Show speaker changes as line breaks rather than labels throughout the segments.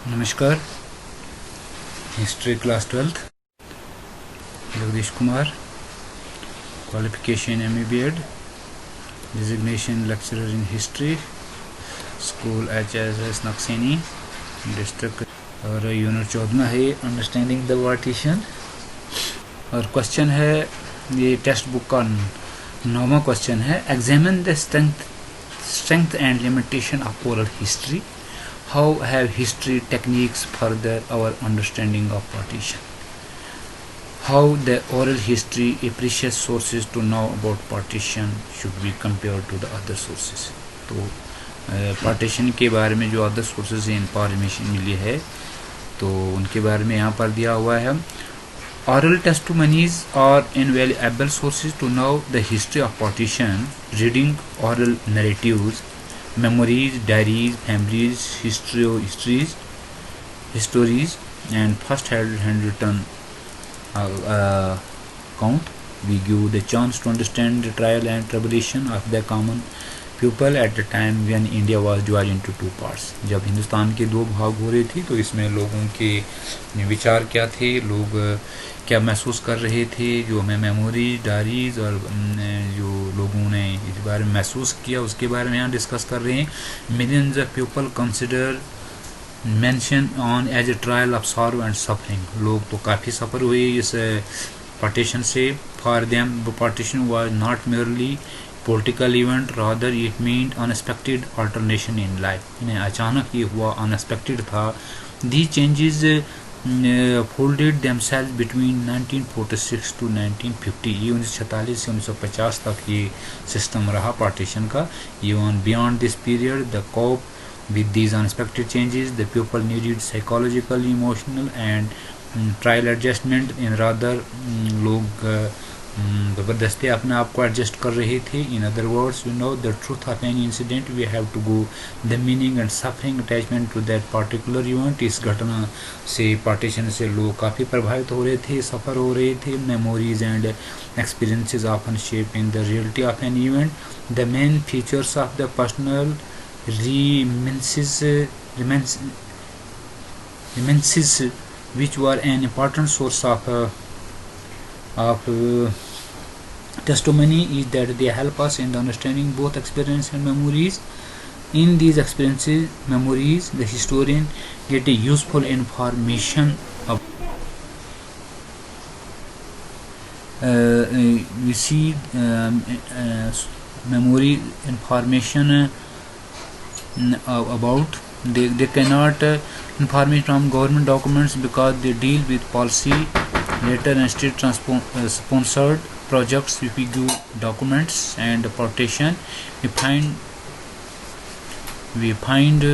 नमस्कार। History class 12th, Jagdish Kumar, qualification MA B.Ed, designation lecturer in history, school HSS Nakseni, district, और unit 14 है understanding the partition. और question है, ये टेक्स्ट बुक का 9वां क्वेश्चन है। Examine the strength and limitation of oral history. How have history techniques further our understanding of partition? How the oral history a precious sources to know about partition should be compared to the other sources? तो partition के बारे में जो other sources से information मिली है तो उनके बारे में यहाँ पर दिया हुआ है। Oral testimonies are invaluable sources to know the history of partition. Reading oral narratives, memories, diaries, families, histories, and first-hand written account, we give the chance to understand the trial and tribulation of the common people at the time when India was divided into two parts. जब हिंदुस्तान के दो भाग हो रहे थे तो इसमें लोगों के विचार क्या थे, लोग क्या महसूस कर रहे थे, जो हमें मेमोरी, डायरीज और जो लोगों ने इस बारे में महसूस किया उसके बारे में यहाँ डिस्कस कर रहे हैं। Millions of people consider mention on as a trial of sorrow and suffering. लोग तो काफ़ी सफ़र हुए इस पार्टीशन से। For them partition was not merely political event, rather it meant unexpected alternation in life. इन्हें अचानक ये हुआ, unexpected था। These changes folded themselves between 1946 to 1950. ये 1946 से 1950 तक ये सिस्टम रहा पार्टीशन का। Even beyond this period, the cope with these unexpected changes, the people needed psychological, emotional and trial adjustment. in rather लोग ज़बरदस्ती अपने आप को एडजस्ट कर रहे थे। In other words, we know the truth of any incident, we have to go the meaning and suffering attachment to that particular event. इस घटना से, पार्टीशन से लोग काफ़ी प्रभावित हो रहे थे, सफ़र हो रहे थे। Memories and experiences often shaping the reality of an event. The main features of the personal reminiscences which were an important source of testimony is that they help us in the understanding both experience and memories. In these experiences, memories, the historian get a useful information of we see memory information about they cannot information from government documents because they deal with policy, later and state sponsored projects. If we do documents and partition, we find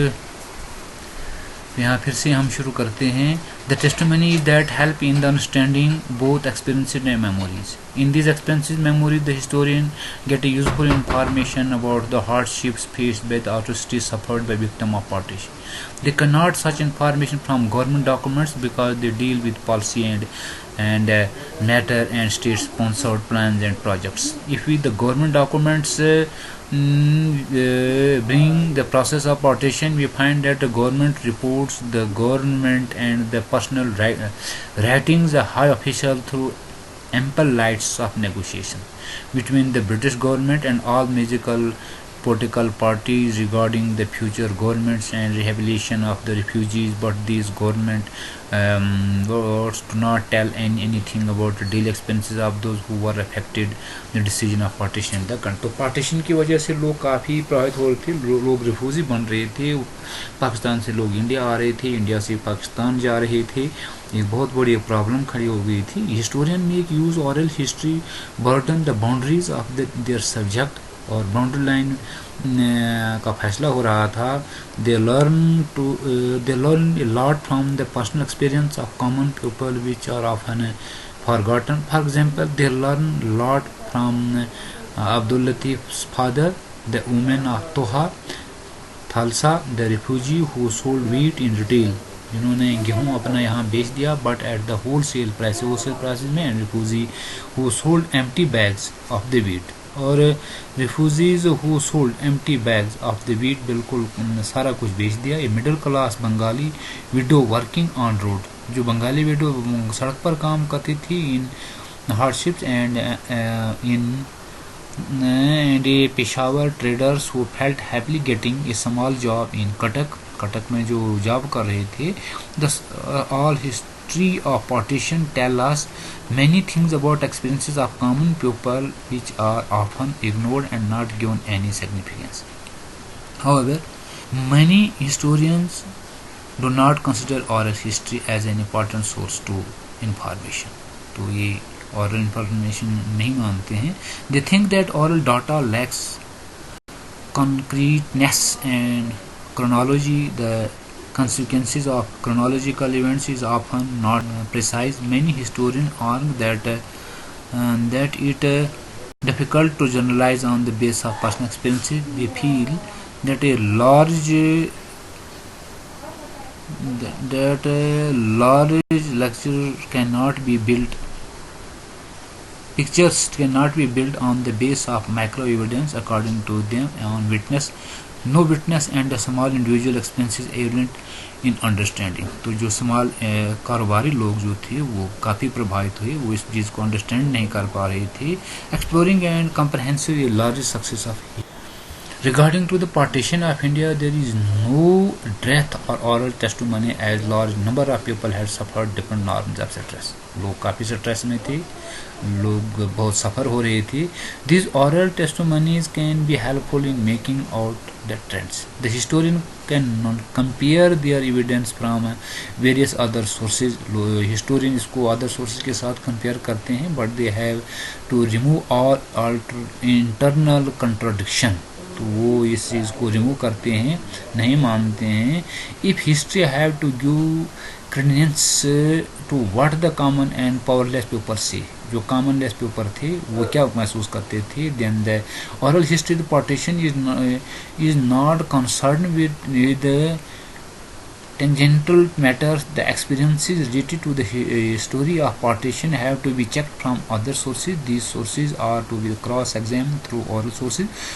यहाँ फिर से हम शुरू करते हैं। The testimony that help in the understanding both experiences and memories. In these experiences, memories, the historian get a useful information about the hardships faced by the atrocities suffered by victims of partition. They cannot such information from government documents because they deal with policy and matter and state-sponsored plans and projects. If we the government documents bring the process of partition, we find that the government reports, the government and the personal writings, the high official through ample lights of negotiation between the British government and all major political parties regarding the future governments and rehabilitation of the refugees, but these government words do not tell anything about the daily expenses of those who were affected the decision of partition the country. तो partition की वजह से लोग काफ़ी प्रभावित हो रहे थे, लोग रिफ्यूजी बन रहे थे। पाकिस्तान से लोग इंडिया आ रहे थे, इंडिया से पाकिस्तान जा रहे थे। एक बहुत बड़ी प्रॉब्लम खड़ी हो गई थी। Historian make use oral history broaden the boundaries of their subject, और बाउंड्री लाइन का फैसला हो रहा था। They learn a lot from the personal experience of common people which are often forgotten. For example, they learn lot from Abdul Latif's father, the women of Thoa Khalsa, the refugee who sold wheat in retail, जिन्होंने गेहूँ अपना यहाँ बेच दिया but at the wholesale prices में, and refugee who sold empty bags of the wheat. और refugees who sold empty bags of the wheat, बिल्कुल सारा कुछ बेच दिया। A middle class Bengali widow working on road, जो बंगाली विडो सड़क पर काम करती थी in hardships and and a Peshawar traders who felt happily getting a small job in Cuttack में जो जॉब कर रहे थे। Thus, all history of partition tell us many things about experiences of common people which are often ignored and not given any significance. However, many historians do not consider oral history as an important source to information. तो ये oral information नहीं मानते हैं। They think that oral data lacks concreteness and chronology. The consequences of chronological events is often not precise. Many historians argue that it difficult to generalize on the basis of personal experiences. They feel that a large lecture cannot be built. Pictures cannot be built on the basis of macro evidence. According to them, on witness, no witness and a small individual experiences evident in understanding. तो जो small कारोबारी लोग जो थे वो काफ़ी प्रभावित हुए, वो इस चीज़ को अंडरस्टैंड नहीं कर पा रहे थे। Exploring and comprehensive largest success of Regarding to the partition of India, there is no death or oral testimony as large number of people had suffered different norms of stress. लोग काफ़ी stress में थे, लोग बहुत सफ़र हो रहे थे। These oral testimonies can be helpful in making out the trends. The historian can compare their evidence from various other sources. Historian इसको other sources के साथ compare करते हैं, but they have to remove all internal contradiction. तो वो इस चीज़ को remove करते हैं, नहीं मानते हैं। If history have to give credence to what the common and powerless people से, जो कॉमनलेस पीपल थे वो क्या महसूस करते थे, then the oral history the partition is not concern with tangential matters. The experiences related to the story of partition have to be checked from other sources. These sources are to be cross-examined through oral sources.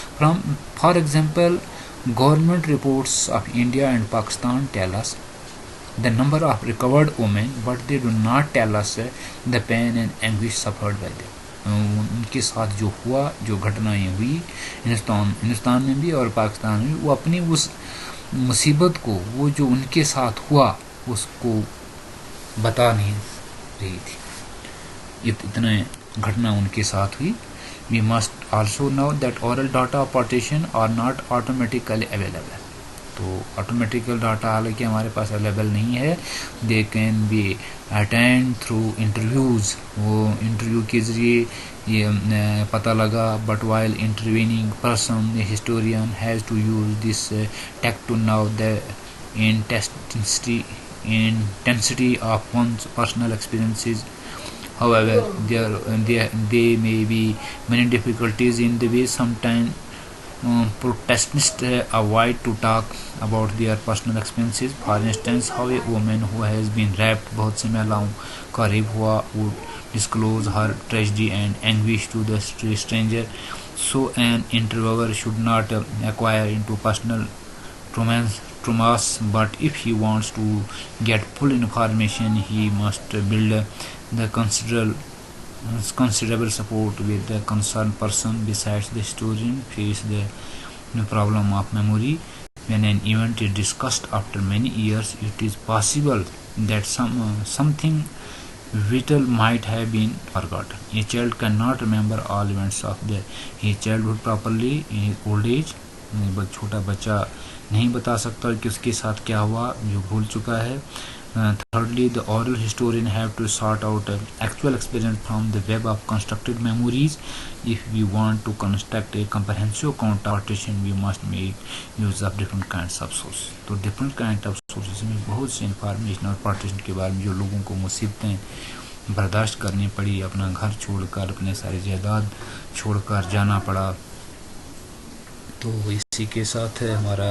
For example, government reports of India and Pakistan tell us the number of recovered women, but they do not tell us the pain and anguish suffered by them. उनके साथ जो हुआ, जो घटनाएं हुई हिंदुस्तान में भी और पाकिस्तान में, वो अपनी उस मुसीबत को, वो जो उनके साथ हुआ उसको बता नहीं रही थी। इतना घटना उनके साथ हुई। We must also know that oral data of partition are not automatically available. तो ऑटोमेटिकल डाटा हालांकि हमारे पास अवेलेबल नहीं है। They can be attend through interviews, वो इंटरव्यू के ज़रिए ये पता लगा। But while intervening person the historian has to use this tech to know the intensity of one's personal experiences. However, there may be many difficulties in the way sometimes protagonists avoid to talk about their personal experiences. For instance, how a woman who has been raped, बहुत से महिलाओं का rape हुआ, would disclose her tragedy and anguish to the stranger. So an interviewer should not acquire into personal traumas, but if he wants to get full information, he must build the considerable support with the concerned person. Besides, the historian face the problem of memory. When an event is discussed after many years, it is possible that something vital might have been forgotten. A child cannot remember all events of his childhood properly in his old age. छोटा बच्चा नहीं बता सकता कि उसके साथ क्या हुआ जो भूल चुका है। Thirdly, the oral historian have to sort out actual experience from the web of constructed memories. If we want to construct a comprehensive account of partition, we must make use of different kinds of sources. तो different kind of sources में बहुत सी information और partition के बारे में जो लोगों को मुसीबतें बर्दाश्त करनी पड़ी, अपना घर छोड़कर, अपने सारी जायदाद छोड़कर जाना पड़ा। तो इसी के साथ हमारा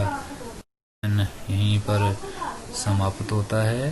यहीं पर समाप्त होता है।